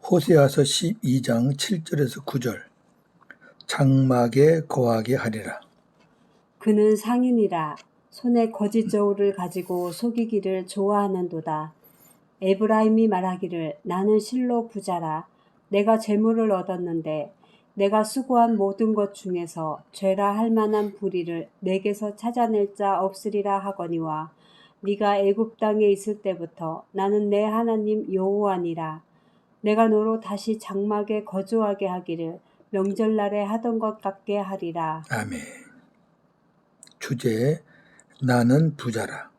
호세아서 12장 7절에서 9절. 장막에 거하게 하리라. 그는 상인이라 손에 거짓 저울을 가지고 속이기를 좋아하는도다. 에브라임이 말하기를 나는 실로 부자라. 내가 재물을 얻었는데 내가 수고한 모든 것 중에서 죄라 할 만한 불의를 내게서 찾아낼 자 없으리라 하거니와 네가 애굽 땅에 있을 때부터 나는 내 하나님 여호와니라. 내가 너로 다시 장막에 거주하게 하기를 명절날에 하던 것 같게 하리라. 아멘. 주제 나는 부자라.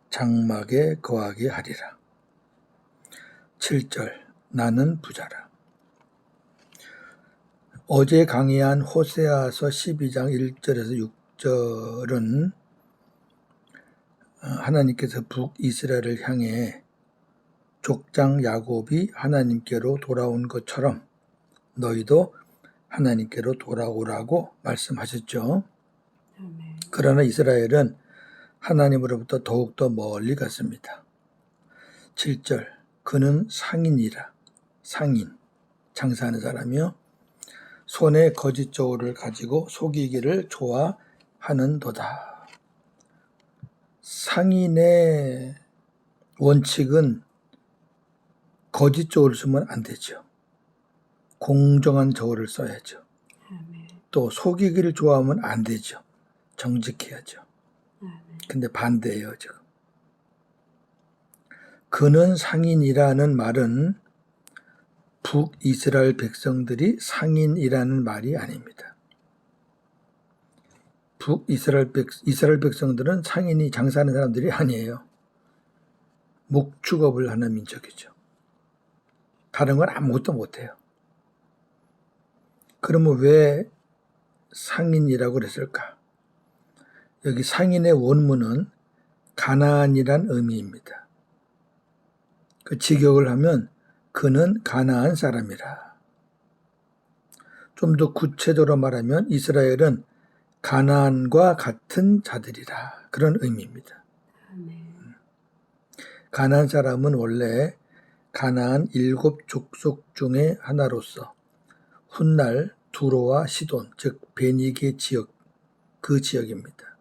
장막에 거하게 하리라. 7절 나는 부자라. 어제 강의한 호세아서 12장 1절에서 6절은 하나님께서 북이스라엘을 향해 족장 야곱이 하나님께로 돌아온 것처럼 너희도 하나님께로 돌아오라고 말씀하셨죠. 아멘. 그러나 이스라엘은 하나님으로부터 더욱더 멀리 갔습니다. 7절 그는 상인이라. 상인, 장사하는 사람이요. 손에 거짓 저울을 가지고 속이기를 좋아하는도다. 상인의 원칙은 거짓 저울을 쓰면 안 되죠. 공정한 저울을 써야죠. 아멘. 또 속이기를 좋아하면 안 되죠. 정직해야죠. 아멘. 근데 반대예요, 지금. 그는 상인이라는 말은 북이스라엘 백성들이 상인이라는 말이 아닙니다. 이스라엘 백성들은 상인이 장사하는 사람들이 아니에요. 목축업을 하는 민족이죠. 다른 건 아무것도 못해요. 그러면 왜 상인이라고 그랬을까? 여기 상인의 원문은 가나안이란 의미입니다. 그 직역을 하면 그는 가나안 사람이라. 좀 더 구체적으로 말하면 이스라엘은 가나안과 같은 자들이라. 그런 의미입니다. 아멘. 가나안 사람은 원래 가나안 7족속 중에 하나로서 훗날 두로와 시돈, 즉 베니게 지역, 그 지역입니다.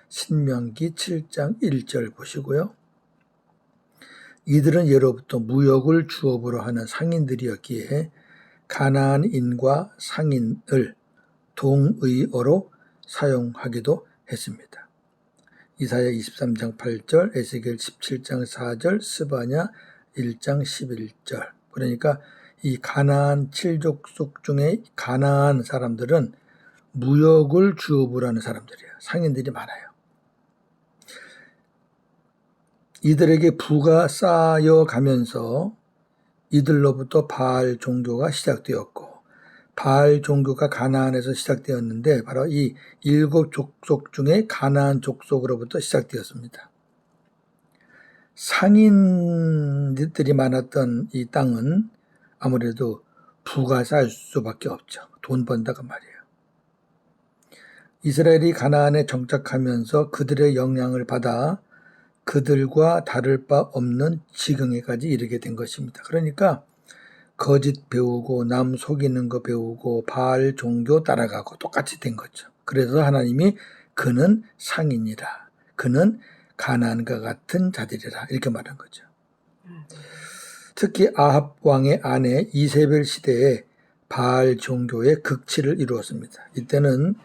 신명기 7장 1절 보시고요. 이들은 예로부터 무역을 주업으로 하는 상인들이었기에 가나안인과 상인을 동의어로 사용하기도 했습니다. 이사야 23장 8절, 에스겔 17장 4절, 스바냐 1장 11절. 그러니까 이 가나안 7족속 중에 가나안 사람들은 무역을 주업으로 하는 사람들이에요. 상인들이 많아요. 이들에게 부가 쌓여가면서 이들로부터 바알 종교가 시작되었고 바알 종교가 가나안에서 시작되었는데 바로 이 7족속 중에 가나안 족속으로부터 시작되었습니다. 상인들이 많았던 이 땅은 아무래도 부가 쌓일 수밖에 없죠. 돈 번다가 말이에요. 이스라엘이 가나안에 정착하면서 그들의 영향을 받아 그들과 다를 바 없는 지경에까지 이르게 된 것입니다. 그러니까 거짓 배우고 남 속이는 거 배우고 바알 종교 따라가고 똑같이 된 거죠. 그래서 하나님이 그는 상인이라. 그는 가나안과 같은 자들이라. 이렇게 말한 거죠. 특히 아합 왕의 아내 이세벨 시대에 바알 종교의 극치를 이루었습니다. 이때는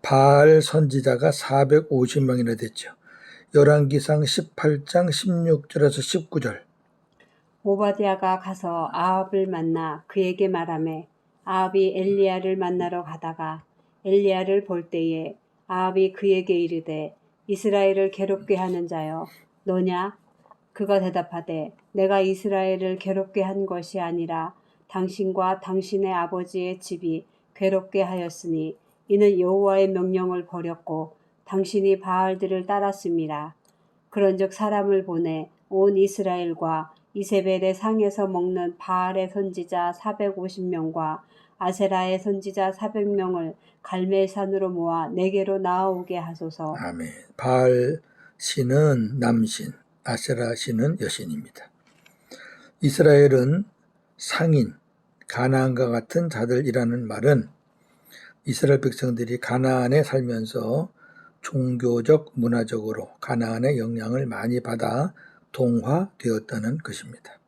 바알 선지자가 450명이나 됐죠. 열왕기상 18장 16절에서 19절. 오바댜가 가서 아합을 만나 그에게 말하매 아합이 엘리야를 만나러 가다가 엘리야를 볼 때에 아합이 그에게 이르되 이스라엘을 괴롭게 하는 자여 너냐? 그가 대답하되 내가 이스라엘을 괴롭게 한 것이 아니라 당신과 당신의 아버지의 집이 괴롭게 하였으니 이는 여호와의 명령을 버렸고 당신이 바알들을 따랐음이라. 그런즉 사람을 보내 온 이스라엘과 이세벨의 상에서 먹는 바알의 선지자 450명과 아세라의 선지자 400명을 갈멜산으로 모아 내게로 나아오게 하소서. 아멘. 바알 신은 남신, 아세라 신은 여신입니다. 이스라엘은 상인, 가나안과 같은 자들이라는 말은 이스라엘 백성들이 가나안에 살면서 종교적, 문화적으로 가나안의 영향을 많이 받아 동화되었다는 것입니다.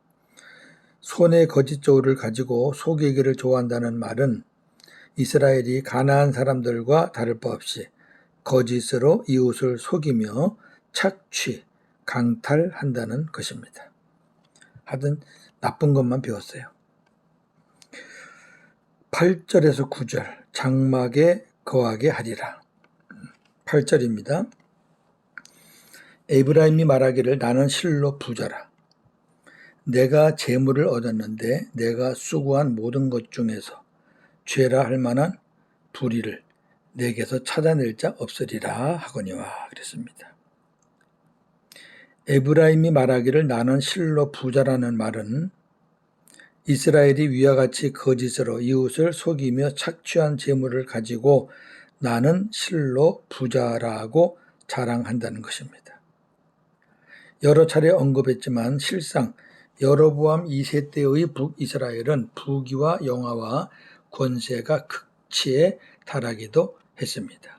손에 거짓 저울을 가지고 속이기를 좋아한다는 말은 이스라엘이 가나안 사람들과 다를 바 없이 거짓으로 이웃을 속이며 착취, 강탈한다는 것입니다. 하여튼 나쁜 것만 배웠어요. 8절에서 9절 장막에 거하게 하리라. 8절입니다. 에브라임이 말하기를 나는 실로 부자라. 내가 재물을 얻었는데 내가 수고한 모든 것 중에서 죄라 할 만한 불의를 내게서 찾아낼 자 없으리라 하거니와 그랬습니다. 에브라임이 말하기를 나는 실로 부자라는 말은 이스라엘이 위와 같이 거짓으로 이웃을 속이며 착취한 재물을 가지고 나는 실로 부자라고 자랑한다는 것입니다. 여러 차례 언급했지만 실상 여로보암 2세 때의 북이스라엘은 부귀와 영화와 권세가 극치에 달하기도 했습니다.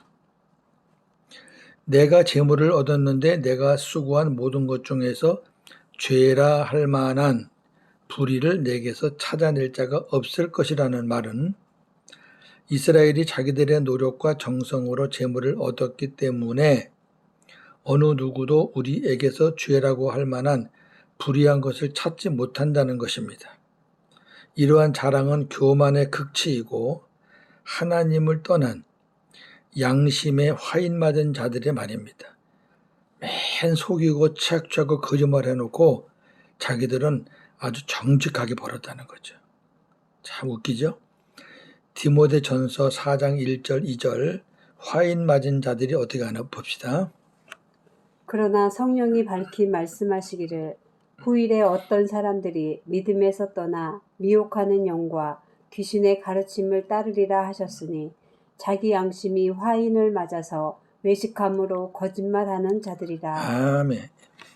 내가 재물을 얻었는데 내가 수고한 모든 것 중에서 죄라 할 만한 불의를 내게서 찾아낼 자가 없을 것이라는 말은 이스라엘이 자기들의 노력과 정성으로 재물을 얻었기 때문에 어느 누구도 우리에게서 죄라고 할 만한 불의한 것을 찾지 못한다는 것입니다. 이러한 자랑은 교만의 극치이고 하나님을 떠난 양심에 화인 맞은 자들의 말입니다. 맨 속이고 착취하고 거짓말 해놓고 자기들은 아주 정직하게 벌었다는 거죠. 참 웃기죠? 디모데전서 4장 1절 2절 화인 맞은 자들이 어떻게 하나 봅시다. 그러나 성령이 밝히 말씀하시기를 후일에 어떤 사람들이 믿음에서 떠나 미혹하는 영과 귀신의 가르침을 따르리라 하셨으니 자기 양심이 화인을 맞아서 외식함으로 거짓말하는 자들이라. 아멘.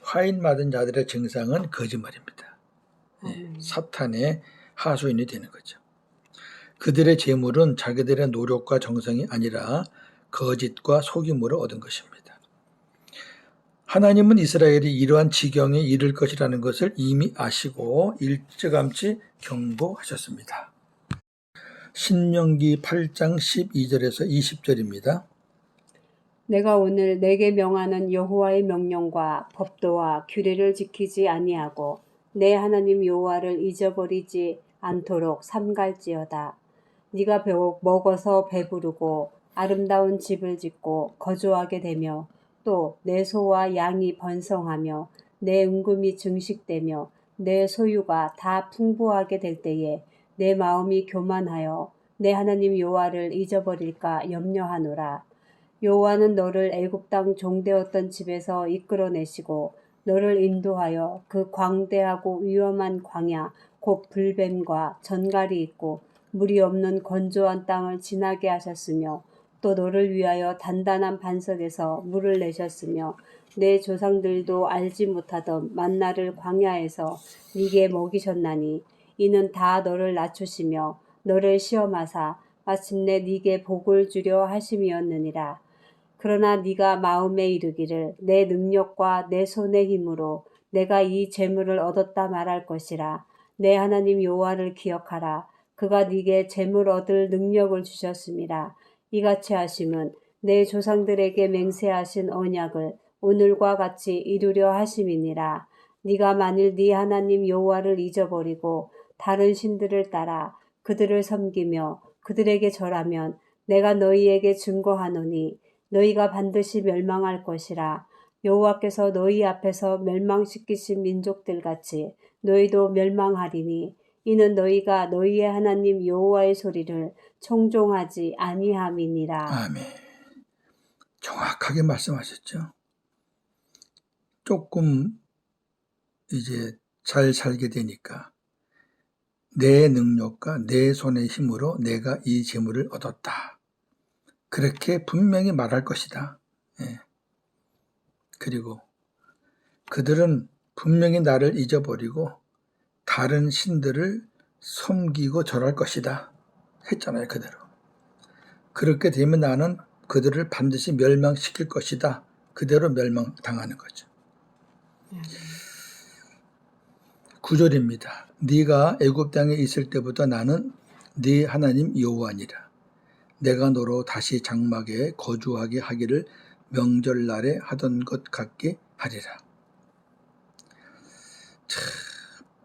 화인 맞은 자들의 증상은 거짓말입니다. 아멘. 사탄의 하수인이 되는 거죠. 그들의 재물은 자기들의 노력과 정성이 아니라 거짓과 속임으로 얻은 것입니다. 하나님은 이스라엘이 이러한 지경에 이를 것이라는 것을 이미 아시고 일찌감치 경고하셨습니다. 신명기 8장 12절에서 20절입니다. 내가 오늘 내게 명하는 여호와의 명령과 법도와 규례를 지키지 아니하고 내 하나님 여호와를 잊어버리지 않도록 삼갈지어다. 네가 먹어서 배부르고 아름다운 집을 짓고 거주하게 되며 또 내 소와 양이 번성하며 내 은금이 증식되며 내 소유가 다 풍부하게 될 때에 내 마음이 교만하여 내 하나님 여호와를 잊어버릴까 염려하노라. 여호와는 너를 애굽 땅 종되었던 집에서 이끌어내시고 너를 인도하여 그 광대하고 위험한 광야 곧 불뱀과 전갈이 있고 물이 없는 건조한 땅을 지나게 하셨으며 또 너를 위하여 단단한 반석에서 물을 내셨으며 내 조상들도 알지 못하던 만나를 광야에서 네게 먹이셨나니 이는 다 너를 낮추시며 너를 시험하사 마침내 네게 복을 주려 하심이었느니라. 그러나 네가 마음에 이르기를 내 능력과 내 손의 힘으로 내가 이 재물을 얻었다 말할 것이라. 내 하나님 여호와를 기억하라. 그가 네게 재물 얻을 능력을 주셨음이라. 이같이 하심은 내 조상들에게 맹세하신 언약을 오늘과 같이 이루려 하심이니라. 네가 만일 네 하나님 여호와를 잊어버리고 다른 신들을 따라 그들을 섬기며 그들에게 절하면 내가 너희에게 증거하노니 너희가 반드시 멸망할 것이라. 여호와께서 너희 앞에서 멸망시키신 민족들 같이 너희도 멸망하리니 이는 너희가 너희의 하나님 여호와의 소리를 청종하지 아니함이니라. 아멘. 정확하게 말씀하셨죠. 조금 이제 잘 살게 되니까 내 능력과 내 손의 힘으로 내가 이 재물을 얻었다. 그렇게 분명히 말할 것이다. 예. 그리고 그들은 분명히 나를 잊어버리고 다른 신들을 섬기고 절할 것이다 했잖아요. 그대로. 그렇게 되면 나는 그들을 반드시 멸망시킬 것이다. 그대로 멸망당하는 거죠. 9절입니다. 네가 애굽 땅에 있을 때부터 나는 네 하나님 여호와니라. 내가 너로 다시 장막에 거주하게 하기를 명절날에 하던 것 같게 하리라.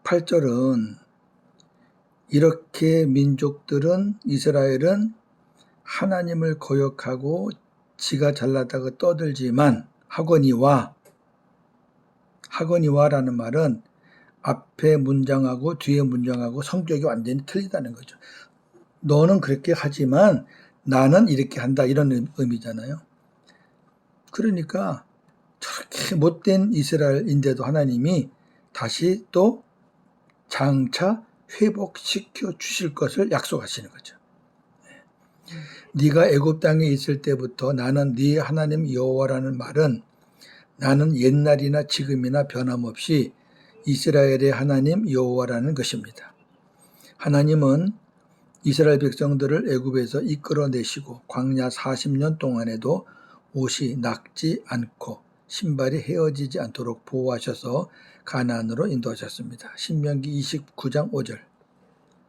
8절은 이렇게 민족들은 이스라엘은 하나님을 거역하고 지가 잘나다고 떠들지만 하거니와라는 말은 앞에 문장하고 뒤에 문장하고 성격이 완전히 틀리다는 거죠. 너는 그렇게 하지만 나는 이렇게 한다 이런 의미잖아요. 그러니까 저렇게 못된 이스라엘인데도 하나님이 다시 또 장차 회복시켜 주실 것을 약속하시는 거죠. 네가 애굽 땅에 있을 때부터 나는 네 하나님 여호와라는 말은 나는 옛날이나 지금이나 변함없이 이스라엘의 하나님 여호와라는 것입니다. 하나님은 이스라엘 백성들을 애굽에서 이끌어내시고 광야 40년 동안에도 옷이 낙지 않고 신발이 헤어지지 않도록 보호하셔서 가나안으로 인도하셨습니다. 신명기 29장 5절.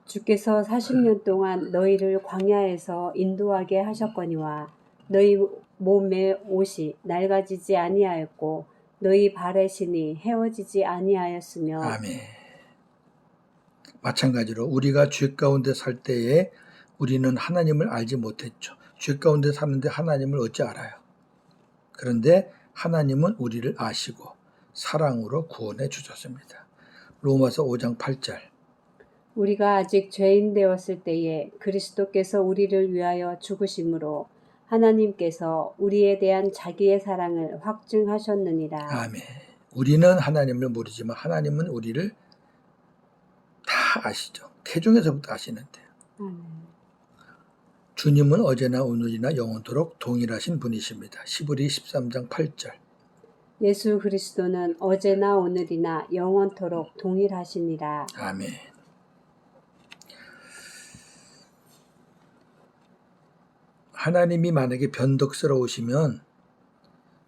주께서 40년 동안 너희를 광야에서 인도하게 하셨거니와 너희 몸의 옷이 낡아지지 아니하였고 너희 발의 신이 헤어지지 아니하였으며 아멘. 마찬가지로 우리가 죄 가운데 살 때에 우리는 하나님을 알지 못했죠. 죄 가운데 사는데 하나님을 어찌 알아요? 그런데 하나님은 우리를 아시고 사랑으로 구원해 주셨습니다. 로마서 5장 8절. 우리가 아직 죄인 되었을 때에 그리스도께서 우리를 위하여 죽으심으로 하나님께서 우리에 대한 자기의 사랑을 확증하셨느니라. 아멘. 우리는 하나님을 모르지만 하나님은 우리를 다 아시죠. 태중에서부터 아시는데요. 주님은 어제나 오늘이나 영원토록 동일하신 분이십니다. 시브리 13장 8절. 예수 그리스도는 어제나 오늘이나 영원토록 동일하시니라. 아멘. 하나님이 만약에 변덕스러우시면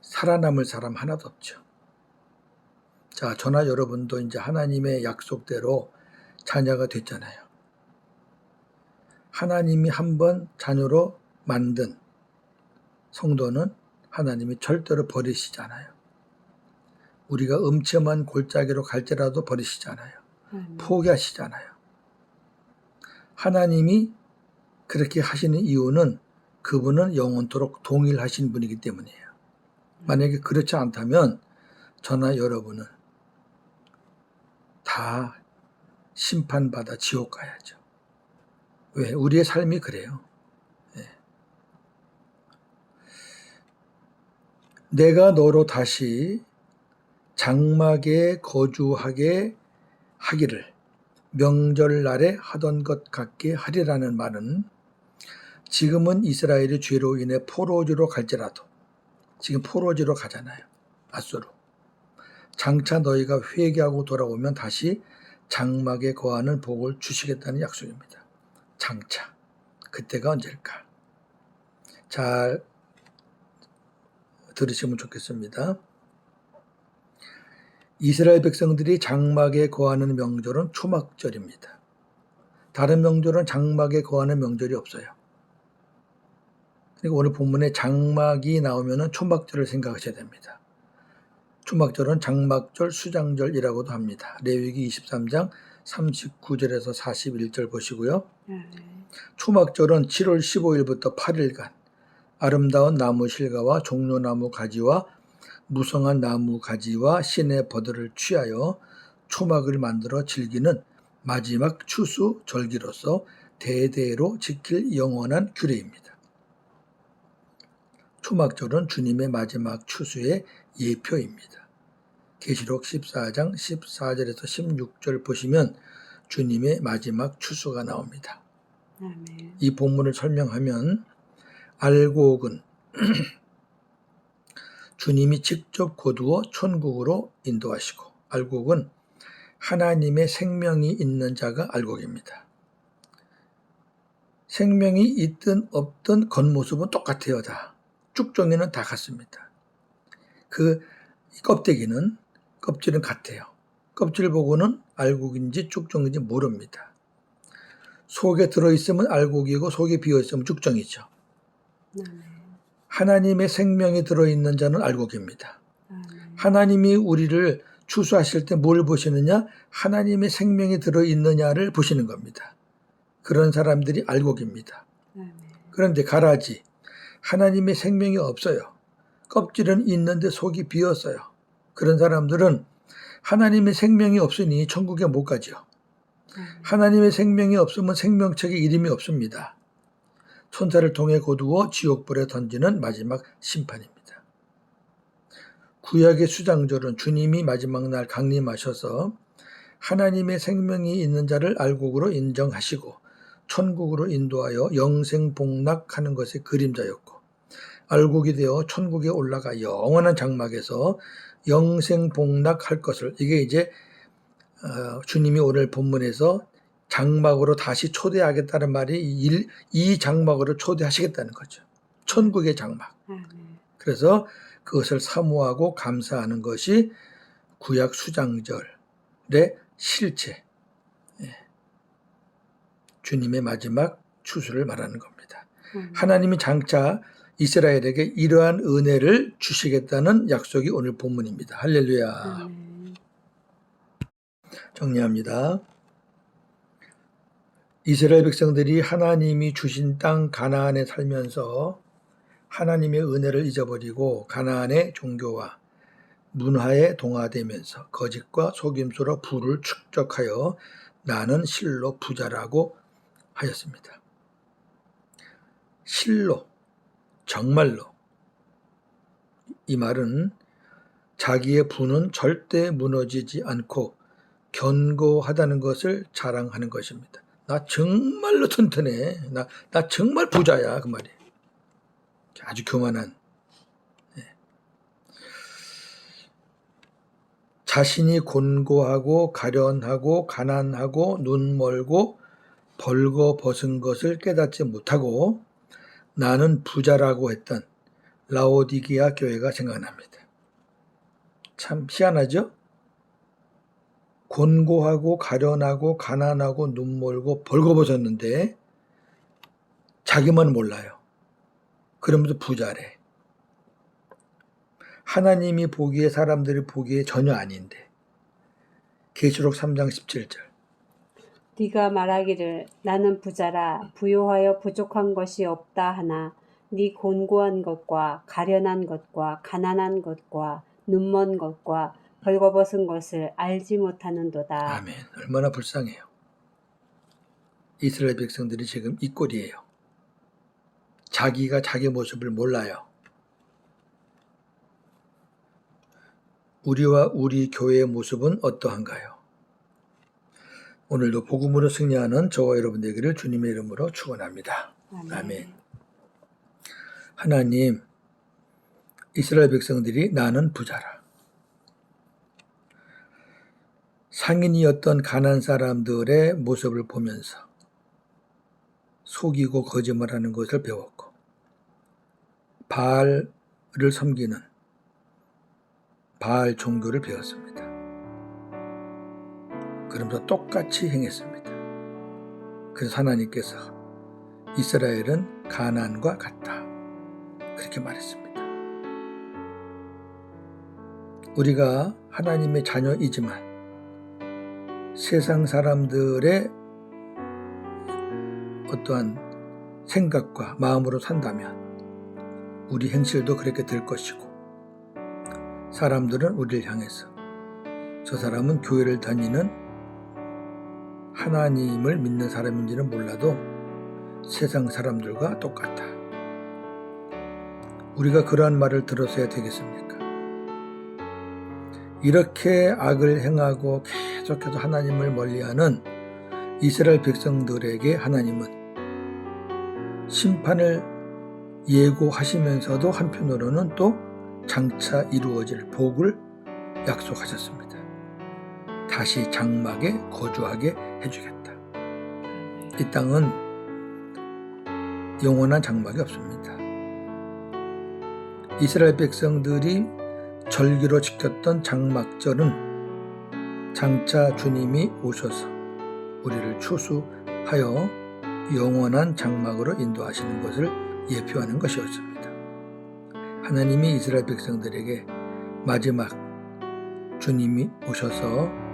살아남을 사람 하나도 없죠. 자, 저나 여러분도 이제 하나님의 약속대로 자녀가 됐잖아요. 하나님이 한번 자녀로 만든 성도는 하나님이 절대로 버리시잖아요. 우리가 음침한 골짜기로 갈지라도 버리시잖아요. 포기하시잖아요. 하나님이 그렇게 하시는 이유는 그분은 영원토록 동일하신 분이기 때문이에요. 만약에 그렇지 않다면 저나 여러분은 다 심판받아 지옥 가야죠. 왜? 우리의 삶이 그래요. 네. 내가 너로 다시 장막에 거주하게 하기를 명절날에 하던 것 같게 하리라는 말은 지금은 이스라엘이 죄로 인해 포로지로 갈지라도 지금 포로지로 가잖아요. 앗수로. 장차 너희가 회개하고 돌아오면 다시 장막에 거하는 복을 주시겠다는 약속입니다. 장차. 그때가 언제일까? 잘 들으시면 좋겠습니다. 이스라엘 백성들이 장막에 거하는 명절은 초막절입니다. 다른 명절은 장막에 거하는 명절이 없어요. 그리고 오늘 본문에 장막이 나오면 초막절을 생각하셔야 됩니다. 초막절은 장막절, 수장절이라고도 합니다. 레위기 23장 39절에서 41절 보시고요. 초막절은 7월 15일부터 8일간 아름다운 나무 실과와 종려나무 가지와 무성한 나무 가지와 신의 버들을 취하여 초막을 만들어 즐기는 마지막 추수 절기로서 대대로 지킬 영원한 규례입니다. 초막절은 주님의 마지막 추수의 예표입니다. 계시록 14장 14절에서 16절 보시면 주님의 마지막 추수가 나옵니다. 아멘. 이 본문을 설명하면 알곡은 주님이 직접 거두어 천국으로 인도하시고 알곡은 하나님의 생명이 있는 자가 알곡입니다. 생명이 있든 없든 겉모습은 똑같아요. 다. 쭉종이는 다 같습니다. 그 껍질은 같아요. 껍질 보고는 알곡인지 쭉종인지 모릅니다. 속에 들어있으면 알곡이고 속에 비어있으면 쭉종이죠. 하나님의 생명이 들어있는 자는 알곡입니다. 하나님이 우리를 추수하실 때 뭘 보시느냐? 하나님의 생명이 들어있느냐를 보시는 겁니다. 그런 사람들이 알곡입니다. 그런데 가라지, 하나님의 생명이 없어요. 껍질은 있는데 속이 비었어요. 그런 사람들은 하나님의 생명이 없으니 천국에 못 가죠. 하나님의 생명이 없으면 생명책에 이름이 없습니다. 천사를 통해 거두어 지옥불에 던지는 마지막 심판입니다. 구약의 수장절은 주님이 마지막 날 강림하셔서 하나님의 생명이 있는 자를 알곡으로 인정하시고 천국으로 인도하여 영생복락하는 것의 그림자였고, 알곡이 되어 천국에 올라가 영원한 장막에서 영생복락할 것을, 이게 이제 주님이 오늘 본문에서 장막으로 다시 초대하겠다는 말이 이 장막으로 초대하시겠다는 거죠. 천국의 장막. 그래서 그것을 사모하고 감사하는 것이 구약 수장절의 실체, 주님의 마지막 추수를 말하는 겁니다. 하나님이 장차 이스라엘에게 이러한 은혜를 주시겠다는 약속이 오늘 본문입니다. 할렐루야. 정리합니다. 이스라엘 백성들이 하나님이 주신 땅 가나안에 살면서 하나님의 은혜를 잊어버리고 가나안의 종교와 문화에 동화되면서 거짓과 속임수로 부를 축적하여 나는 실로 부자라고 하였습니다. 실로, 정말로. 이 말은 자기의 부는 절대 무너지지 않고 견고하다는 것을 자랑하는 것입니다. 나 정말로 튼튼해. 나 정말 부자야. 그 말이에요. 아주 교만한. 자신이 곤고하고 가련하고 가난하고 눈멀고 벌거벗은 것을 깨닫지 못하고 나는 부자라고 했던 라오디게아 교회가 생각납니다. 참 희한하죠? 곤고하고 가련하고 가난하고 눈멀고 벌거벗었는데 자기만 몰라요. 그러면서 부자래. 하나님이 보기에, 사람들이 보기에 전혀 아닌데. 계시록 3장 17절. 네가 말하기를 나는 부자라 부요하여 부족한 것이 없다 하나 네 곤고한 것과 가련한 것과 가난한 것과 눈먼 것과 벌거벗은 것을 알지 못하는도다. 아멘. 얼마나 불쌍해요. 이스라엘 백성들이 지금 이 꼴이에요. 자기가 자기 모습을 몰라요. 우리와 우리 교회의 모습은 어떠한가요? 오늘도 복음으로 승리하는 저와 여러분 되기를 주님의 이름으로 축원합니다. 아멘. 하나님, 이스라엘 백성들이 나는 부자라. 상인이었던 가난한 사람들의 모습을 보면서 속이고 거짓말하는 것을 배웠고 바알을 섬기는 바알 종교를 배웠습니다. 그러면서 똑같이 행했습니다. 그래서 하나님께서 이스라엘은 가나안과 같다. 그렇게 말했습니다. 우리가 하나님의 자녀이지만 세상 사람들의 어떠한 생각과 마음으로 산다면 우리 행실도 그렇게 될 것이고 사람들은 우리를 향해서 저 사람은 교회를 다니는 하나님을 믿는 사람인지는 몰라도 세상 사람들과 똑같다. 우리가 그러한 말을 들었어야 되겠습니까? 이렇게 악을 행하고 계속해서 하나님을 멀리하는 이스라엘 백성들에게 하나님은 심판을 예고하시면서도 한편으로는 또 장차 이루어질 복을 약속하셨습니다. 다시 장막에 거주하게 해주겠다. 이 땅은 영원한 장막이 없습니다. 이스라엘 백성들이 절기로 지켰던 장막절은 장차 주님이 오셔서 우리를 추수하여 영원한 장막으로 인도하시는 것을 예표하는 것이었습니다. 하나님이 이스라엘 백성들에게 마지막 주님이 오셔서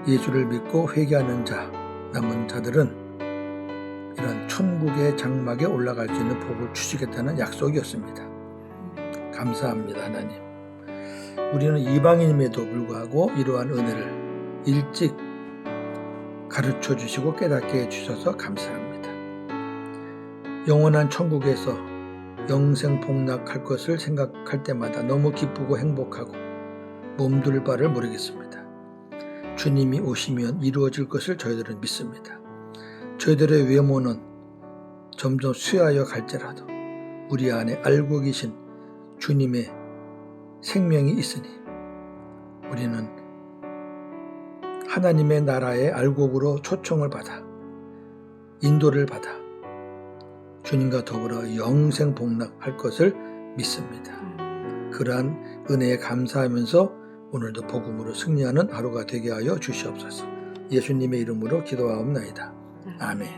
예수를 믿고 회개하는 자, 남은 자들은 이런 천국의 장막에 올라갈 수 있는 복을 주시겠다는 약속이었습니다. 감사합니다, 하나님. 우리는 이방인임에도 불구하고 이러한 은혜를 일찍 가르쳐 주시고 깨닫게 해주셔서 감사합니다. 영원한 천국에서 영생복락할 것을 생각할 때마다 너무 기쁘고 행복하고 몸둘 바를 모르겠습니다. 주님이 오시면 이루어질 것을 저희들은 믿습니다. 저희들의 외모는 점점 쇠하여 갈지라도 우리 안에 알고 계신 주님의 생명이 있으니 우리는 하나님의 나라의 알곡으로 초청을 받아 인도를 받아 주님과 더불어 영생복락할 것을 믿습니다. 그러한 은혜에 감사하면서 오늘도 복음으로 승리하는 하루가 되게 하여 주시옵소서. 예수님의 이름으로 기도하옵나이다. 아멘.